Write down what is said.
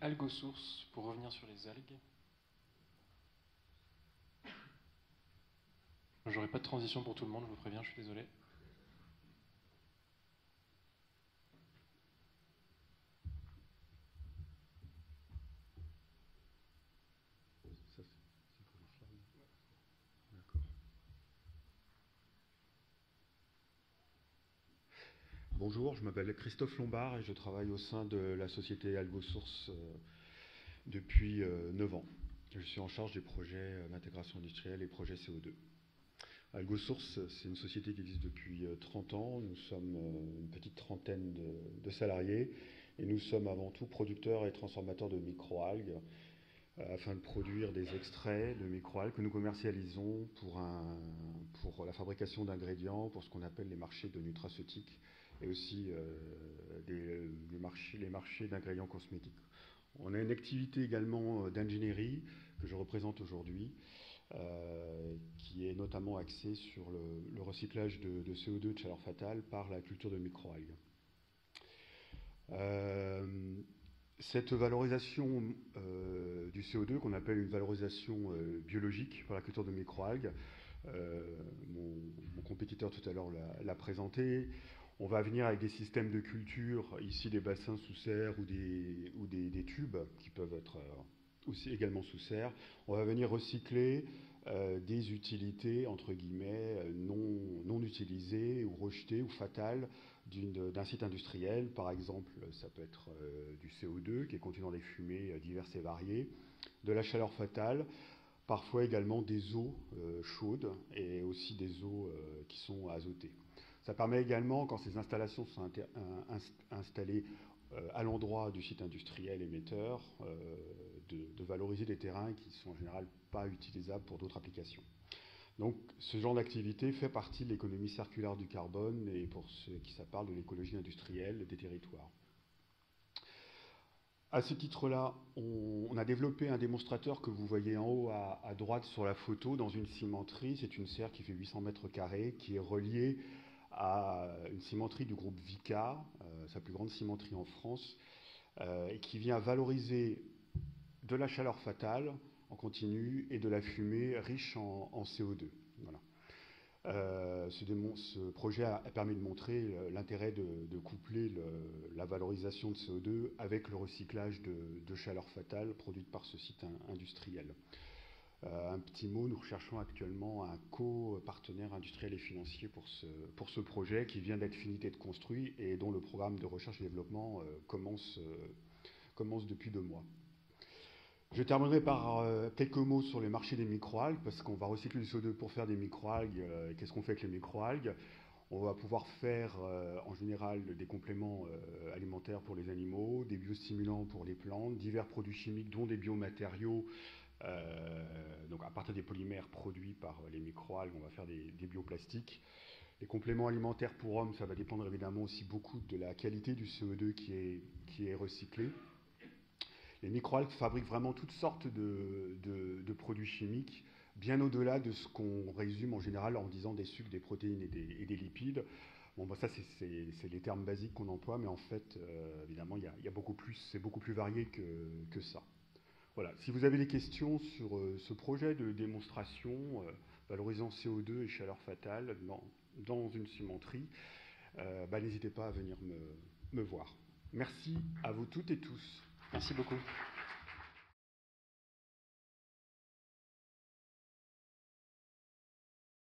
AlgoSource pour revenir sur les algues. J'aurai pas de transition pour tout le monde, je vous préviens, je suis désolé. Bonjour, je m'appelle Christophe Lombard et je travaille au sein de la société AlgoSource depuis 9 ans. Je suis en charge des projets d'intégration industrielle et projets CO2. AlgoSource, c'est une société qui existe depuis 30 ans. Nous sommes une petite trentaine de salariés et nous sommes avant tout producteurs et transformateurs de microalgues afin de produire des extraits de microalgues que nous commercialisons pour la fabrication d'ingrédients pour ce qu'on appelle les marchés de nutraceutiques et aussi les marchés d'ingrédients cosmétiques. On a une activité également d'ingénierie que je représente aujourd'hui, qui est notamment axée sur le recyclage de CO2 de chaleur fatale par la culture de microalgues. Cette valorisation du CO2, qu'on appelle une valorisation biologique par la culture de microalgues, mon compétiteur tout à l'heure l'a présenté. On va venir avec des systèmes de culture, ici des bassins sous serre ou des tubes qui peuvent être aussi également sous serre. On va venir recycler des utilités, entre guillemets, non utilisées ou rejetées ou fatales d'un site industriel. Par exemple, ça peut être du CO2 qui est contenu dans des fumées diverses et variées, de la chaleur fatale, parfois également des eaux chaudes et aussi des eaux qui sont azotées. Ça permet également, quand ces installations sont installées à l'endroit du site industriel émetteur, de valoriser des terrains qui sont en général pas utilisables pour d'autres applications. Donc ce genre d'activité fait partie de l'économie circulaire du carbone et pour ceux qui ça parle de l'écologie industrielle des territoires. À ce titre-là, on a développé un démonstrateur que vous voyez en haut à droite sur la photo dans une cimenterie. C'est une serre qui fait 800 mètres carrés qui est reliée à une cimenterie du groupe Vicat, sa plus grande cimenterie en France, et qui vient valoriser de la chaleur fatale en continu et de la fumée riche en CO2. Voilà. Ce projet a permis de montrer l'intérêt de coupler la valorisation de CO2 avec le recyclage de chaleur fatale produite par ce site industriel. Un petit mot, nous recherchons actuellement un co-partenaire industriel et financier pour ce projet qui vient d'être fini d'être construit et dont le programme de recherche et développement commence depuis 2 mois. Je terminerai par quelques mots sur les marchés des microalgues, parce qu'on va recycler du CO2 pour faire des microalgues. Qu'est-ce qu'on fait avec les microalgues? On va pouvoir faire en général des compléments alimentaires pour les animaux, des biostimulants pour les plantes, divers produits chimiques dont des biomatériaux. Donc à partir des polymères produits par les microalgues, on va faire des bioplastiques. Les compléments alimentaires pour hommes, ça va dépendre évidemment aussi beaucoup de la qualité du CO2 qui est recyclé. Les microalgues fabriquent vraiment toutes sortes de produits chimiques, bien au-delà de ce qu'on résume en général en disant des sucres, des protéines et des lipides. Bon, bah ça, c'est les termes basiques qu'on emploie, mais en fait, évidemment, il y a beaucoup plus, c'est beaucoup plus varié que ça. Voilà. Si vous avez des questions sur ce projet de démonstration valorisant CO2 et chaleur fatale dans une cimenterie, n'hésitez pas à venir me voir. Merci à vous toutes et tous. Merci beaucoup.